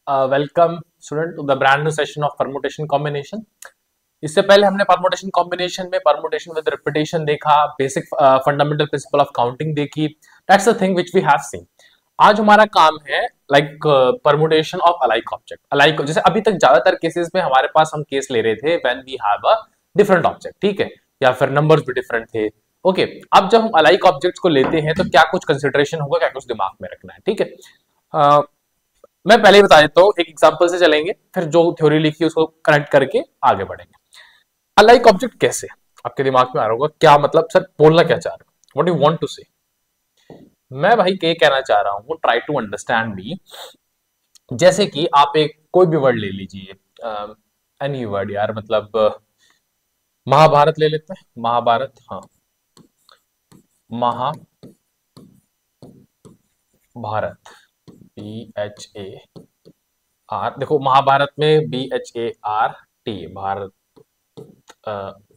Welcome student to the brand new session of permutation combination. इससे पहले हमने permutation combination में परमुटेशन विद रिपीटेशन देखा, basic fundamental principle of counting देखी। That's the thing which we have seen. आज हमारा काम है like permutation of alike object. Alike जैसे अभी तक ज्यादातर केसेस में हमारे पास हम केस ले रहे थे when we have a different object, ठीक है, या फिर नंबर्स भी डिफरेंट थे। ओके अब जब हम अलाइक ऑब्जेक्ट्स को लेते हैं तो क्या कुछ कंसिडरेशन होगा, क्या कुछ दिमाग में रखना है, ठीक है। मैं पहले ही बता देता हूँ, एक एग्जांपल से चलेंगे, फिर जो थ्योरी लिखी है उसको कनेक्ट करके आगे बढ़ेंगे। अलाइक ऑब्जेक्ट कैसे, आपके दिमाग में आ रहा होगा क्या मतलब सर बोलना क्या चाह रहे हो, व्हाट यू वांट टू से। मैं भाई क्या कहना चाह रहा हूँ, ट्राई टू अंडरस्टैंड मी। जैसे कि आप एक कोई भी वर्ड ले लीजिए, एनी वर्ड यार, मतलब महाभारत ले लेते हैं। महाभारत, हाँ, महाभारत, BHAR। देखो महाभारत में BHART, भारत,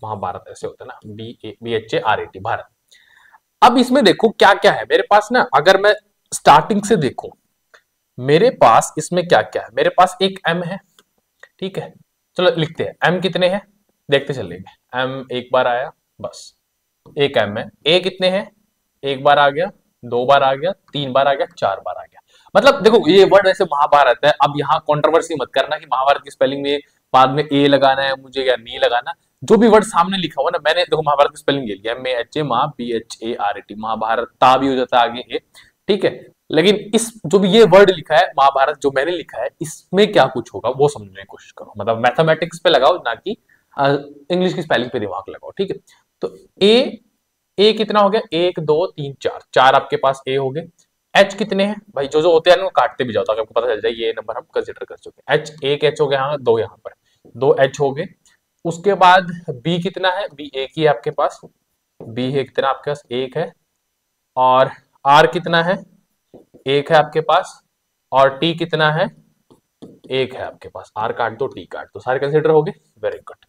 महाभारत ऐसे होता है ना, BHARAT, भारत। अब इसमें देखो क्या क्या है मेरे पास ना, अगर मैं स्टार्टिंग से देखूं मेरे पास इसमें क्या क्या है। मेरे पास एक M है, ठीक है, चलो लिखते हैं M कितने हैं, देखते चलेंगे। M एक बार आया, बस एक M है। A कितने हैं, एक बार आ गया, दो बार आ गया, तीन बार आ गया, चार बार आ गया। मतलब देखो ये वर्ड वैसे महाभारत है, अब यहाँ कंट्रोवर्सी मत करना कि महाभारत की स्पेलिंग में बाद में ए लगाना है मुझे या नहीं लगाना। जो भी वर्ड सामने लिखा हुआ ना, मैंने देखो महाभारत की स्पेलिंग ले लिया, MAHA, BHARAT, महाभारत, ता भी हो जाता है आगे ए, ठीक है। लेकिन इस जो भी ये वर्ड लिखा है महाभारत जो मैंने लिखा है, इसमें क्या कुछ होगा वो समझने की कोशिश करो। मतलब मैथमेटिक्स पे लगाओ, ना कि इंग्लिश की स्पेलिंग पे दिमाग लगाओ, ठीक है। तो ए कितना हो गया, एक दो तीन चार, चार आपके पास ए हो गए। एच कितने हैं भाई, जो जो होते हैं ना काटते भी जाओ ताकि आपको पता चल जाए ये नंबर हम कंसीडर कर चुके हैं। एच, एक एच हो गया, हाँ, दो यहाँ पर, दो एच हो गए। उसके बाद बी कितना है, बी एक ही है आपके पास, बी है कितना आपके पास, एक है। और आर कितना है, एक है आपके पास। और टी कितना है, एक है आपके पास। आर काट दो, टी काट दो, सारे कंसिडर हो गए, वेरी गुड,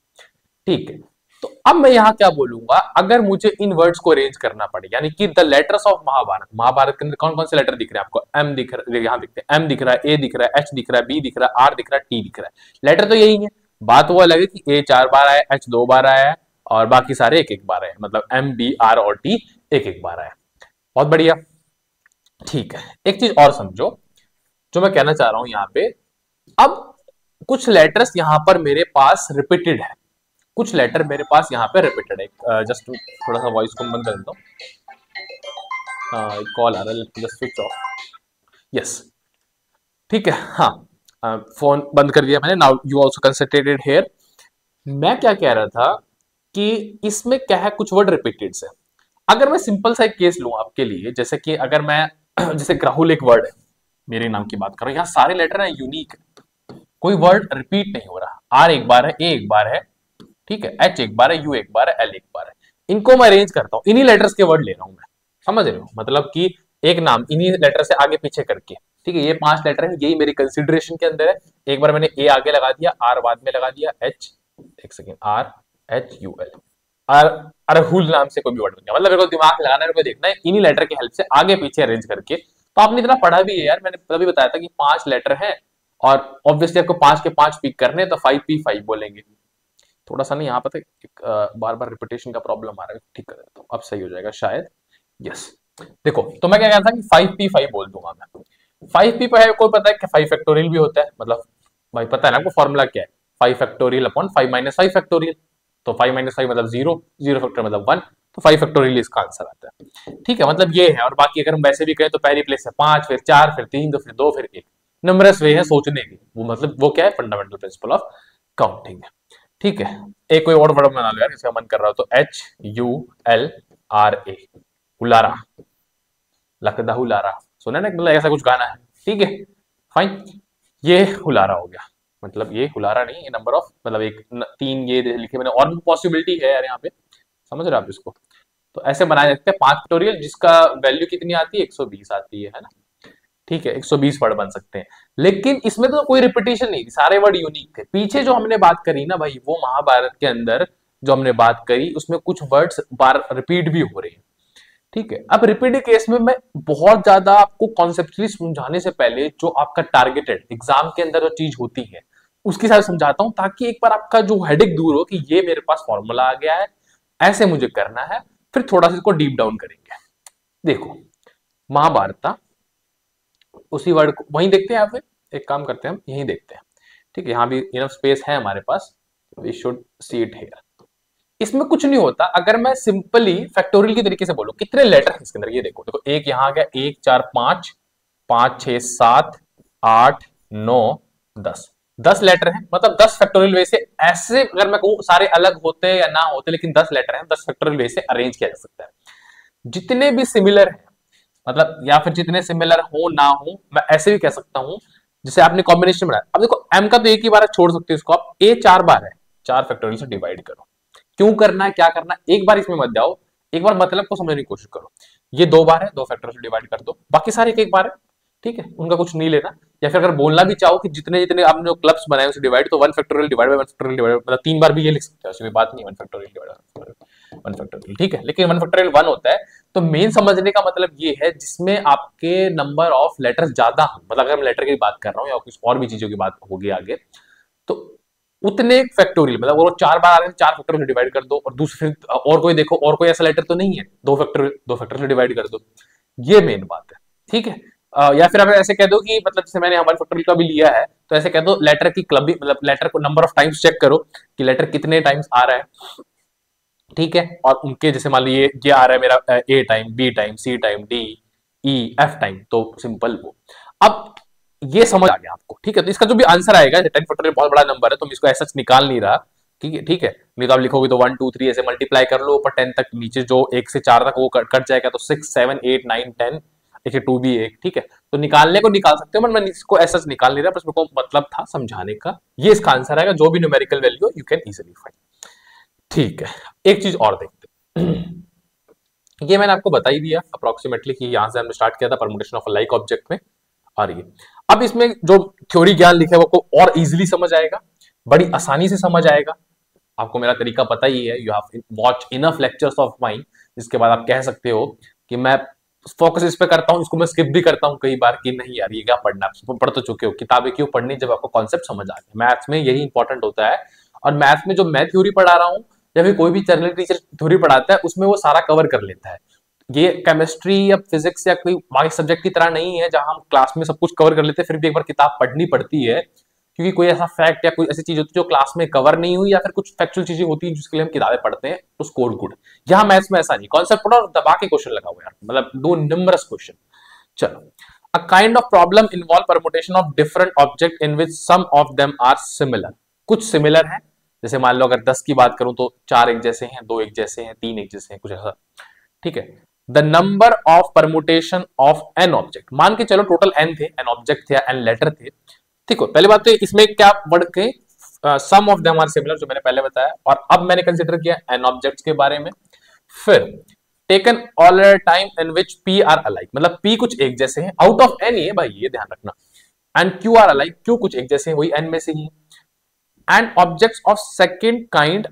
ठीक है। तो अब मैं यहां क्या बोलूंगा, अगर मुझे इन वर्ड्स को अरेंज करना पड़े, यानी कि the letters of Mahabharat, Mahabharat के अंदर कौन कौन से लेटर दिख रहे हैं आपको, एम दिख रहा है, यहां दिखते हैं, एम दिख रहा है, ए दिख रहा है, एच दिख रहा है, बी दिख रहा है, आर दिख रहा है, टी दिख रहा है। लेटर तो यही है, बात वो अलग है कि ए चार बार आया, एच दो बार आया और बाकी सारे एक एक बार आए, मतलब एम बी आर और टी एक एक बार आया। बहुत बढ़िया, ठीक है। एक चीज और समझो जो मैं कहना चाह रहा हूं यहाँ पे। अब कुछ लेटर्स यहां पर मेरे पास रिपीटेड है, कुछ लेटर मेरे पास यहाँ पे रिपीटेड है। जस्ट थोड़ा सा वॉइस को बंद कर देता हूँ, कॉल आ रहा है, जस्ट स्विच ऑफ, यस, ठीक है, हाँ। फोन बंद कर दिया मैंने। Now you also concentrated here. मैं क्या कह रहा था कि इसमें क्या है, कुछ वर्ड रिपीटेड है। अगर मैं सिंपल सा एक केस लूं आपके लिए, जैसे कि अगर मैं जैसे राहुल एक वर्ड है, मेरे नाम की बात करो, यहाँ सारे लेटर है यूनिक, कोई वर्ड रिपीट नहीं हो रहा। आर एक बार है, ए एक बार है, ठीक है, एच एक बार है, यू एक बार है, एल एक बार है। इनको मैं अरेंज करता हूं, इन्हीं लेटर्स के वर्ड ले रहा हूं मैं, समझ रहे हो, मतलब कि एक नाम इन्हीं लेटर से आगे पीछे करके, ठीक है। ये पांच लेटर है, यही मेरी कंसिडरेशन के अंदर है। एक बार मैंने ए आगे लगा दिया, आर बाद में लगा दिया, एच, एक second, R H U L, R, अरहुल नाम से कोई भी वर्ड बन गया। मतलब मेरे को दिमाग लगाना है, मेरे को देखना है इन्हीं लेटर की हेल्प से आगे पीछे अरेंज करके। तो आपने इतना पढ़ा भी है यार, मैंने तभी बताया था कि पांच लेटर है और ऑब्वियसली आपको पांच के पांच पिक करने, तो 5P5 बोलेंगे। थोड़ा सा ना यहाँ पर बार बार रिपीटेशन का प्रॉब्लम आ रहा है, ठीक कर देता हूँ, अब सही हो जाएगा शायद, यस। देखो तो मैं क्या कह रहा था कि 5P5 बोल दूंगा मैं। 5P5 कोई पता है कि 5 फैक्टोरियल भी होता है, मतलब भाई पता है ना आपको फॉर्मूला क्या है, 5 फैक्टोरियल अपॉन 5 माइनस 5 फैक्टोरियल। तो 5 माइनस 5 मतलब 0, 0 फैक्टर मतलब 1, तो 5 फैक्टोरियल इसका आंसर आता है, ठीक है। मतलब ये है। और बाकी अगर हम वैसे भी कहें तो पहली प्लेस है 5, फिर 4, फिर 3, तो फिर 2, फिर 1। नंबरस वे है सोचने की, वो मतलब वो क्या है, फंडामेंटल प्रिंसिपल ऑफ काउंटिंग है, ठीक है। एक कोई और वर्ड बना लो यार, इसका मन कर रहा हो तो, HULRA, हुलारा, लकदा हुलारा, सुना ना, मतलब ऐसा कुछ गाना है, ठीक है, फाइन। ये हुलारा हो गया, मतलब ये हुलारा नहीं, ये नंबर ऑफ, मतलब एक तीन ये लिखे मैंने, और भी पॉसिबिलिटी है यार यहाँ पे, समझ रहे आप इसको। तो ऐसे बनाए जाते हैं 5 फैक्टोरियल, जिसका वैल्यू कितनी आती है, 120 आती है ना, ठीक है। 120 वर्ड बन सकते हैं, लेकिन इसमें तो कोई रिपीटेशन नहीं थी, सारे वर्ड यूनिक थे। पीछे जो हमने बात करी ना भाई, वो महाभारत के अंदर जो हमने बात करी उसमें कुछ वर्ड्स बार रिपीट भी हो रहे हैं। ठीक है। अब रिपीटेड केस में मैं बहुत ज्यादा आपको कॉन्सेप्चुअली समझाने से पहले जो आपका टारगेटेड एग्जाम के अंदर जो चीज होती है उसके साथ समझाता हूं, ताकि एक बार आपका जो हेडेक दूर हो कि ये मेरे पास फॉर्मूला आ गया है, ऐसे मुझे करना है। फिर थोड़ा सा इसको डीप डाउन करेंगे। देखो, महाभारत, उसी वर्ड को वहीं देखते हैं, या फिर एक काम करते हैं हम यहीं देखते हैं। ठीक है, यहाँ भी इनफ स्पेस है हमारे पास, we should see it here. इसमें कुछ नहीं होता अगर मैं सिंपली फैक्टोरियल के तरीके से बोलूं। कितने लेटर है इसके अंदर, ये देखो देखो, एक यहां आ गया, 1 4 5, 5 6 7 8 9 10, 10 लेटर है, मतलब 10 फैक्टोरियल वे से, ऐसे अगर मैं कहूं सारे अलग होते या ना होते, लेकिन 10 लेटर है, 10 फैक्टोरियल वे से अरेंज किया जा सकता है। जितने भी सिमिलर है, मतलब या फिर जितने सिमिलर हो ना हो, मैं ऐसे भी कह सकता हूं जिसे आपने कॉम्बिनेशन बनाया। अब देखो, m का तो एक ही बार छोड़ सकते हो इसको आप, a 4 बार है, 4 फैक्टोरियल से डिवाइड करो। क्यों करना है, क्या करना है, एक बार इसमें मत जाओ, एक बार मतलब को समझने की कोशिश करो। ये 2 बार है, 2 फैक्टोरियल से डिवाइड कर दो, बाकी सारे एक बार है। ठीक है, उनका कुछ नहीं लेना। या फिर अगर बोलना भी चाहो कि जितने जितने आपने जो क्लब्स बनाए उसे डिवाइड, तो 1 factorial divide by 1 factorial divide, मतलब 3 बार भी ये लिख सकते हो, ऐसी बात नहीं, 1 फैक्टोरियल डिवाइड 1 फैक्टोरियल। ठीक है, लेकिन 1 फैक्टोरियल 1 होता है। तो मेन समझने का मतलब ये है जिसमें आपके नंबर ऑफ लेटर्स ज्यादा हो, मतलब अगर मैं लेटर की बात कर रहा हूँ या कुछ और भी चीजों की बात होगी आगे, तो उतने फैक्टोरियल, मतलब वो 4 बार आ रहे हैं, 4 फैक्टोरियल डिवाइड कर दो। और दूसरे और कोई देखो, और कोई ऐसा लेटर तो नहीं है, 2 फैक्टोरियल डिवाइड कर दो। ये मेन बात है। ठीक है, या फिर अगर ऐसे कह दो कि मतलब जैसे मैंने हमारे फैक्टोरियल का भी लिया है, तो ऐसे कह दो लेटर की क्लबिंग, मतलब लेटर को नंबर ऑफ टाइम्स चेक करो कि लेटर कितने टाइम्स आ रहा है। ठीक है, और उनके जैसे मान लीजिए ये आ रहा है मेरा A time, B time, C time, D E F time, तो सिंपल वो। अब ये समझ आ गया आपको। ठीक है, तो इसका जो भी आंसर आएगा, 10 फैक्टोरियल बहुत बड़ा नंबर है तो मैं इसको ऐसा निकाल नहीं रहा। ठीक है, ठीक है, नहीं तो आप लिखोगे तो 1 2 3 ऐसे मल्टीप्लाई कर लो, ऊपर 10 तक, नीचे जो 1 से 4 तक वो कट जाएगा, तो 6 7 8 9 10, देखिए 2 भी 1। ठीक है, तो निकालने को निकाल सकते हो, मैं इसको ऐसा निकाल नहीं रहा, बस मेरे को मतलब था समझाने का। ये इसका आंसर आएगा, जो भी numerical value you can easily find. ठीक है, एक चीज और देखते हैं। ये मैंने आपको बता ही दिया अप्रोक्सीमेटली कि यहां से हमने स्टार्ट किया था परमुटेशन ऑफ लाइक ऑब्जेक्ट में। और ये अब इसमें जो थ्योरी ज्ञान लिखा है वो आपको और इजीली समझ आएगा, बड़ी आसानी से समझ आएगा। आपको मेरा तरीका पता ही है, you have watch enough lectures of mine, जिसके बाद आप कह सकते हो कि मैं फोकस इस पे करता हूं, इसको मैं स्किप भी करता हूं कई बार कि नहीं यार ये क्या पढ़ना, आप पढ़ तो चुके हो, किताबें क्यों पढ़नी जब आपको कॉन्सेप्ट समझ आ गया। मैथ्स में यही इंपॉर्टेंट होता है। और मैथ्स में जो मैं थ्योरी पढ़ा रहा हूँ या फिर कोई भी जनरल टीचर थ्योरी पढ़ाता है, उसमें वो सारा कवर कर लेता है। ये केमिस्ट्री या फिजिक्स या कोई बाकी सब्जेक्ट की तरह नहीं है जहां हम क्लास में सब कुछ कवर कर लेते हैं, फिर भी एक बार किताब पढ़नी पड़ती है, क्योंकि कोई ऐसा फैक्ट या कोई ऐसी चीज होती है जो क्लास में कवर नहीं हुई, या फिर कुछ फैक्चुअल चीजें होती हैं जिसके लिए हम किताबें पढ़ते हैं तो स्कोर गुड। यहाँ मैथ्स में ऐसा नहीं, कॉन्सेप्ट पढ़ो और दबा के क्वेश्चन लगा हुआ यार, मतलब दो नंबरस क्वेश्चन। चलो, a kind of problem involve permutation of different object in which some of them are similar. कुछ सिमिलर है, जैसे मान लो अगर 10 की बात करूं तो 4 एक जैसे हैं, 2 एक जैसे हैं, 3 एक जैसे हैं, कुछ ऐसा। ठीक है, the number of permutation of an object, मान के चलो टोटल एन थे, एन ऑब्जेक्ट थे, एन लेटर थे। ठीक है, पहली बात तो इसमें क्या बढ़ के सम ऑफ देम आर सिमिलर, जो मैंने पहले बताया, और अब मैंने कंसीडर किया एन ऑब्जेक्ट्स के बारे में। फिर taken all time in which P R alike, मतलब पी कुछ एक जैसे हैं, आउट ऑफ एन ही है भाई, ये ध्यान रखना। And Q are alike, Q कुछ एक जैसे हैं, वही एन में से ही। And objects of second kind,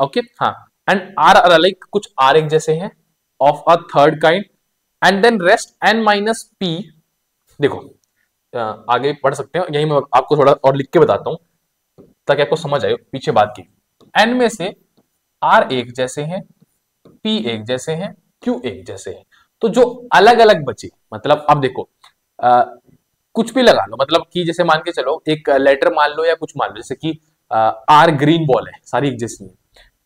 okay हाँ, एंड आर आर अलाइक, कुछ आर एक जैसे हैं of a third kind. And then rest N minus P. देखो आगे पढ़ सकते हो, यही मैं आपको थोड़ा और लिख के बताता हूं ताकि आपको समझ आए पीछे बात की। एन में से आर एक जैसे हैं, पी एक जैसे हैं, क्यू एक जैसे हैं, तो जो अलग अलग बचे, मतलब अब देखो कुछ भी लगा लो, मतलब कि जैसे मान के चलो एक लेटर मान लो या कुछ मान लो, जैसे कि आर ग्रीन बॉल है, सारी एक जैसी है,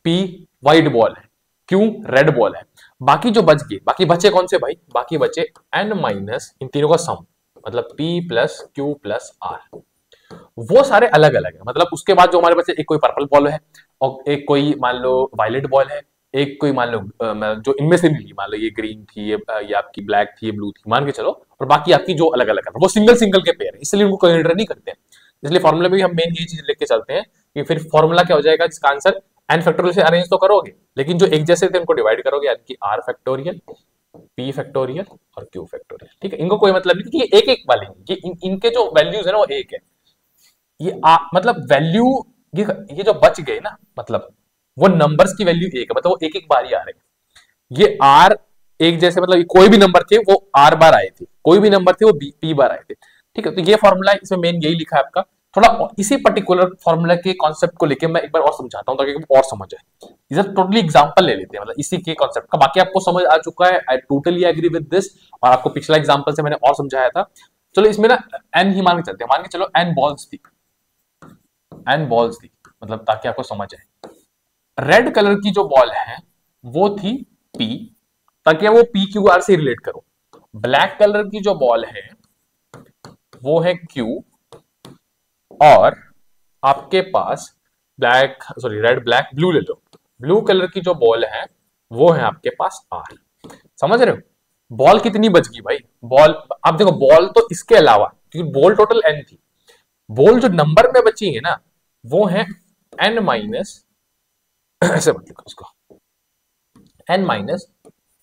पी व्हाइट बॉल है, क्यू रेड बॉल है। बाकी जो बच गए, बाकी बचे कौन से भाई, बाकी बचे एन माइनस इन तीनों का सम, मतलब P plus Q plus R, वो सारे अलग अलग है। मतलब उसके बाद जो हमारे पास एक कोई पर्पल बॉल है, और एक कोई मान लो वायलेट बॉल है, एक कोई मान लो जो इनमें से मिली, मान लो ये ग्रीन थी, ये आपकी ब्लैक थी, ये ब्लू थी, मान के चलो, और बाकी आपकी जो अलग अलग है वो सिंगल सिंगल के पेयर है, इसलिए उनको कंसीडर नहीं करते हैं। इसलिए फॉर्मूला में भी हम मेन ये चीज लेके चलते हैं कि फिर फॉर्मूला क्या हो जाएगा, जिसका आंसर एन फैक्टोरियल से अरेंज तो करोगे, लेकिन जो एक जैसे थे उनको डिवाइड करोगे, यानी कि आर फैक्टोरियल, पी फैक्टोरियल और क्यू फैक्टोरियल। ठीक है, इनको कोई मतलब नहीं, क्योंकि ये एक एक वाले हैं, ये इनके जो वैल्यूज है ना वो एक है। ये मतलब वैल्यू, ये जो बच गए ना, मतलब वो नंबर्स की वैल्यू एक है, मतलब वो एक एक बार ही आ रहे हैं। ये आर एक जैसे, मतलब कोई भी नंबर थे वो आर बार आए थे, कोई भी नंबर थे वो पी बार आए थे। ठीक है, तो ये फॉर्मूला इसमें मेन यही लिखा है आपका। थोड़ा इसी पर्टिकुलर फॉर्मूला के कॉन्सेप्ट को लेके मैं एक बार और समझाता हूं ताकि आपको और समझ आए। इसे टोटली एग्जांपल ले लेते हैं, मतलब इसी के कॉन्सेप्ट का। बाकी आपको समझ आ चुका है, I totally agree with this. और आपको पिछला एग्जांपल से मैंने और समझाया था। चलो इसमें ना एन ही मान के चलते हैं, मान के चलो एन बॉल्स थी, एन बॉल्स थी, मतलब ताकि आपको समझ आए। रेड कलर की जो बॉल है वो थी पी, ताकि वो पी क्यू आर से रिलेट करो। ब्लैक कलर की जो बॉल है वो है क्यू, और आपके पास black, sorry red black blue ले लो, ब्लू कलर की जो बॉल है वो है आपके पास आर। समझ रहे हो? बॉल कितनी बच गई भाई? बॉल, आप देखो बॉल तो इसके अलावा, क्योंकि बॉल टोटल एन थी, बॉल जो नंबर में बची है ना वो है एन माइनस, ऐसे मत लिखो उसको, N minus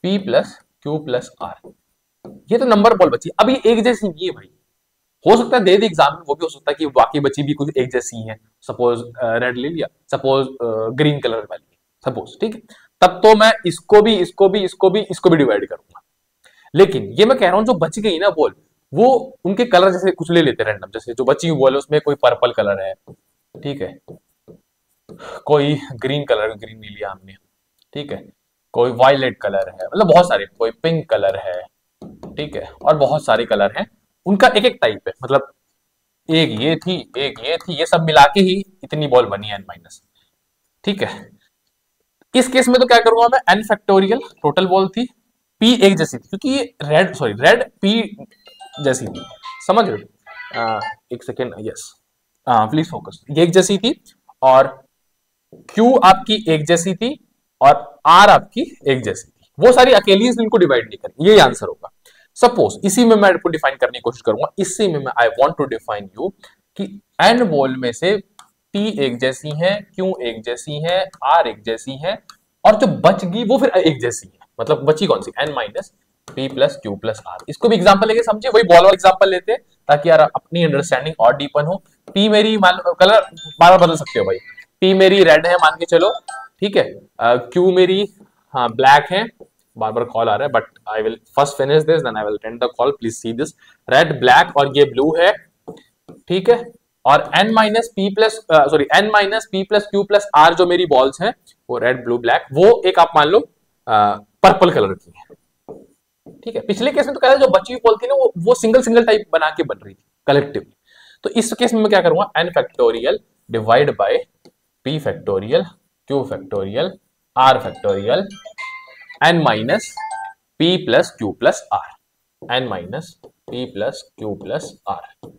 P plus Q plus R. ये तो नंबर बॉल बची, अभी एक जैसी नहीं है भाई। हो सकता है दे दे एग्जाम में, वो भी हो सकता है कि बाकी बची भी कुछ एक जैसी है। सपोज रेड ले लिया, सपोज ग्रीन कलर वाली, सपोज, ठीक है, तब तो मैं इसको भी इसको भी इसको भी इसको भी डिवाइड करूंगा। लेकिन ये मैं कह रहा हूं जो बच गई ना बॉल, वो उनके कलर जैसे कुछ ले लेते रैंडम, जैसे जो बची हुई बॉल है उसमें कोई पर्पल कलर है, ठीक है, कोई ग्रीन कलर, ग्रीन नहीं लिया हमने, ठीक है, कोई वायलेट कलर है, मतलब बहुत सारे, कोई पिंक कलर है, ठीक है, और बहुत सारे कलर हैं, उनका एक एक टाइप है, मतलब एक ये थी, एक ये थी, ये सब मिला के ही इतनी बॉल बनी एन माइनस। ठीक है, इस केस में तो क्या करूंगा मैं, एन फैक्टोरियल टोटल बॉल थी, पी एक जैसी थी क्योंकि ये रेड, सॉरी रेड पी जैसी थी, समझ रहे हो? एक सेकेंड, यस, प्लीज फोकस, ये एक जैसी थी, और क्यू आपकी एक जैसी थी, और आर आपकी एक जैसी थी, वो सारी अकेली, इनको डिवाइड नहीं करेंगे, ये आंसर होगा। सपोज इसी में मैं आपको डिफाइन करने की कोशिश करूंगा, इसी में मैं I want to define you कि एन बॉल में से पी एक जैसी है, क्यू एक जैसी है, आर एक जैसी है, और जो बच गई वो फिर एक जैसी है, मतलब बची कौन सी, N minus P plus Q plus R. इसको भी एग्जांपल लेके समझे, वही बॉल वाला एग्जांपल लेते हैं ताकि यार अपनी अंडरस्टैंडिंग और डीपन हो। पी मेरी कलर बार बार बदल सकते हो भाई, पी मेरी रेड है मान के चलो, ठीक है, क्यू मेरी हाँ ब्लैक है, बार बार कॉल आ रहा है but I will first finish this then I will end the call, please see this, red black और ये ब्लू है, ठीक है, और n minus P plus, sorry n minus P plus Q plus R जो मेरी बॉल्स हैं वो रेड ब्लू ब्लैक, वो एक आप मान लो पर्पल कलर की है। ठीक है, पिछले केस में तो कहा था जो बची हुई बॉल थी ना वो सिंगल सिंगल टाइप बना के बन रही थी कलेक्टिवली, तो इस केस में मैं क्या करूंगा, n factorial divide by p factorial q factorial r factorial n minus p plus q plus r, n minus p plus q plus r।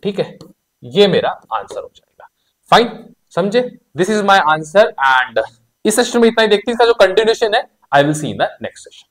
ठीक है, ये मेरा आंसर हो जाएगा। फाइन, समझे? This is my answer, and इस session में इतना ही देखते हैं, इसका जो कंटिन्यूएशन है I will see in the next session.